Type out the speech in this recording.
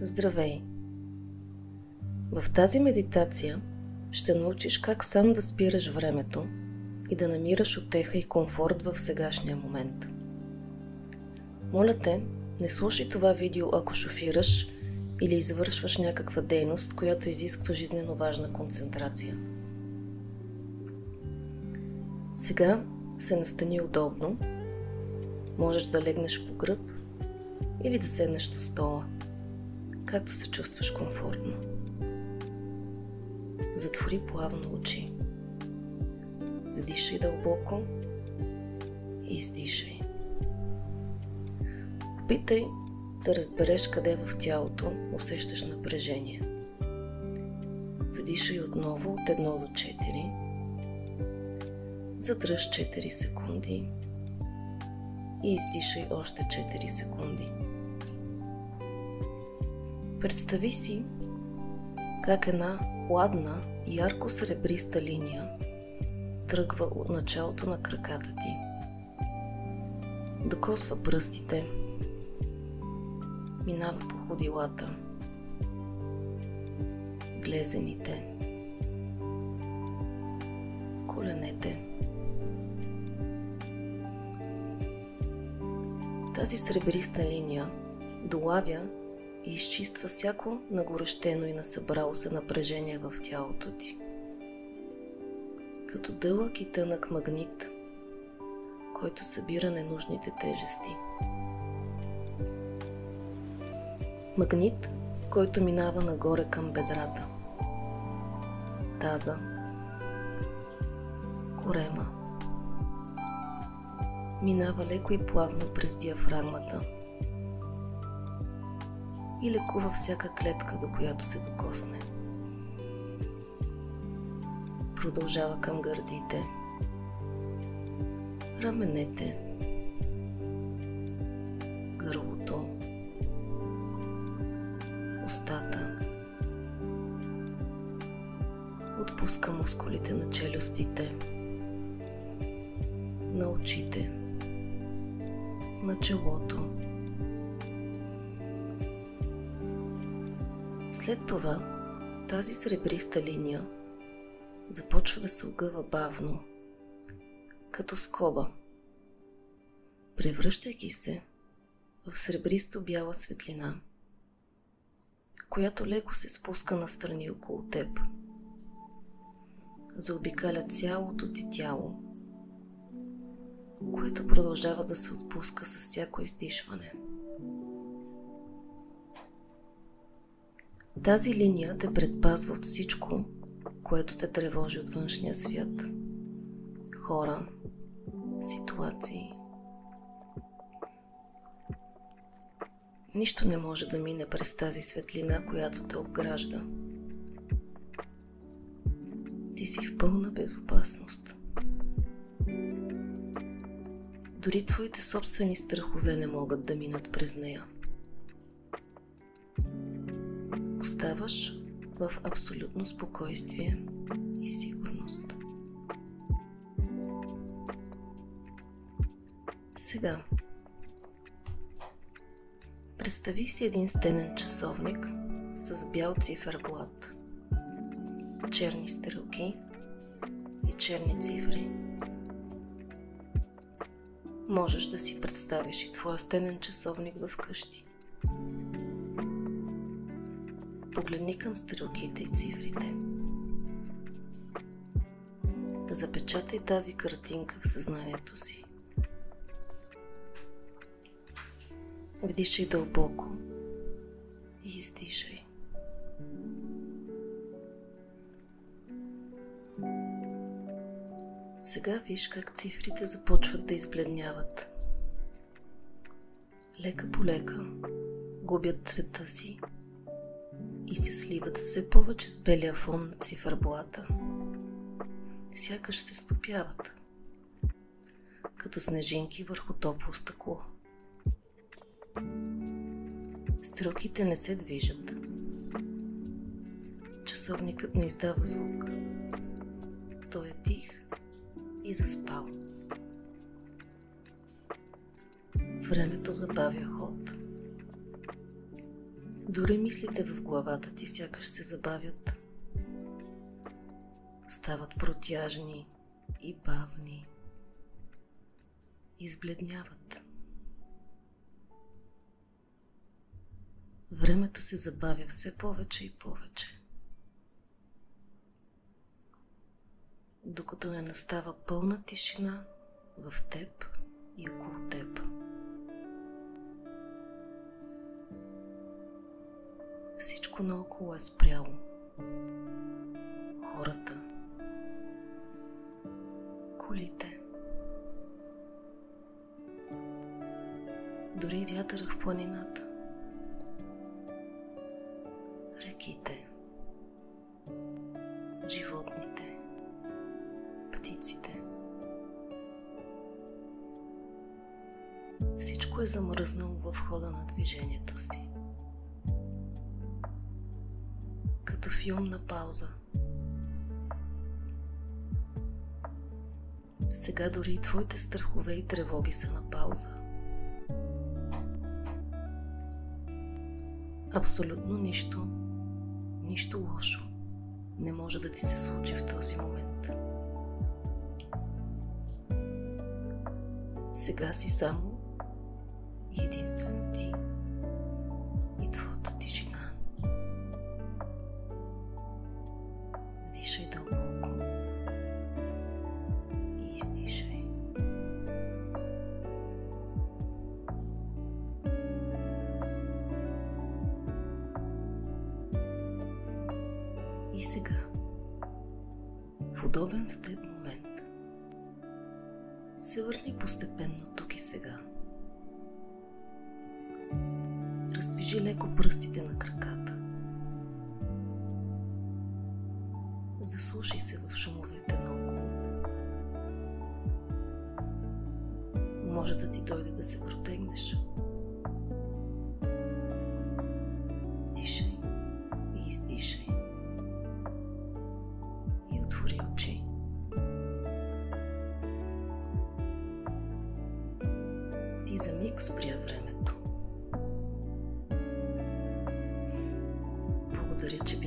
Здравей! В тази медитация ще научиш как сам да спираш времето и да намираш утеха и комфорт в сегашния момент. Моля те, не слушай това видео, ако шофираш или извършваш някаква дейност, която изисква жизнено важна концентрация. Сега се настани удобно. Можеш да легнеш по гръб или да седнеш на стола, както се чувстваш комфортно. Затвори плавно очи. Вдишай дълбоко и издишай. Опитай да разбереш къде в тялото усещаш напрежение. Вдишай отново от 1 до 4. Задръж 4 секунди и издишай още 4 секунди. Представи си как една хладна, ярко сребриста линия тръгва от началото на краката ти, докосва пръстите, минава по ходилата, глезените, коленете. Тази сребриста линия долавя и изчиства всяко нагорещено и насъбрало се напрежение в тялото ти. Като дълъг и тънък магнит, който събира ненужните тежести. Магнит, който минава нагоре към бедрата, таза, корема. Минава леко и плавно през диафрагмата и лекува всяка клетка, до която се докосне. Продължава към гърдите, раменете, гърлото, устата. Отпуска мускулите на челюстите, на очите, на челото. След това тази сребриста линия започва да се огъва бавно, като скоба, превръщайки се в сребристо-бяла светлина, която леко се спуска настрани около теб. Заобикаля цялото ти тяло, което продължава да се отпуска с всяко издишване. Тази линия те предпазва от всичко, което те тревожи от външния свят. Хора, ситуации. Нищо не може да мине през тази светлина, която те обгражда. Ти си в пълна безопасност. Дори твоите собствени страхове не могат да минат през нея. Оставаш в абсолютно спокойствие и сигурност. Сега представи си един стенен часовник с бял циферблат, черни стрелки и черни цифри. Можеш да си представиш и твоя стенен часовник в къщи. Погледни към стрелките и цифрите. Запечатай тази картинка в съзнанието си. Вдишай дълбоко и издишай. Сега виж как цифрите започват да избледняват. Лека по лека губят цвета си и се сливат все повече с белия фон на циферблата. Сякаш се стопяват, като снежинки върху топло стъкло. Стрелките не се движат. Часовникът не издава звук. Той е тих и заспал. Времето забавя ход. Дори мислите в главата ти сякаш се забавят. Стават протяжни и бавни. Избледняват. Времето се забавя все повече и повече. Докато не настава пълна тишина в теб и около теб. Всичко наоколо е спряло. Хората, колите, дори вятъра в планината, реките, животните, птиците. Всичко е замръзнало в хода на движението си. Като филм на пауза. Сега дори и твоите страхове и тревоги са на пауза. Абсолютно нищо лошо не може да ти се случи в този момент. Сега си само и единствено ти и твоята тишина. Вдишай дълбоко и издишай. И сега, в удобен за теб момент, се върни постепенно тук и сега. Раздвижи леко пръстите на краката. Заслушай се в шумовете наоколо. Може да ти дойде да се протегнеш. Вдишай и издишай. И отвори очи. Ти за миг спря времето. Благодаря, че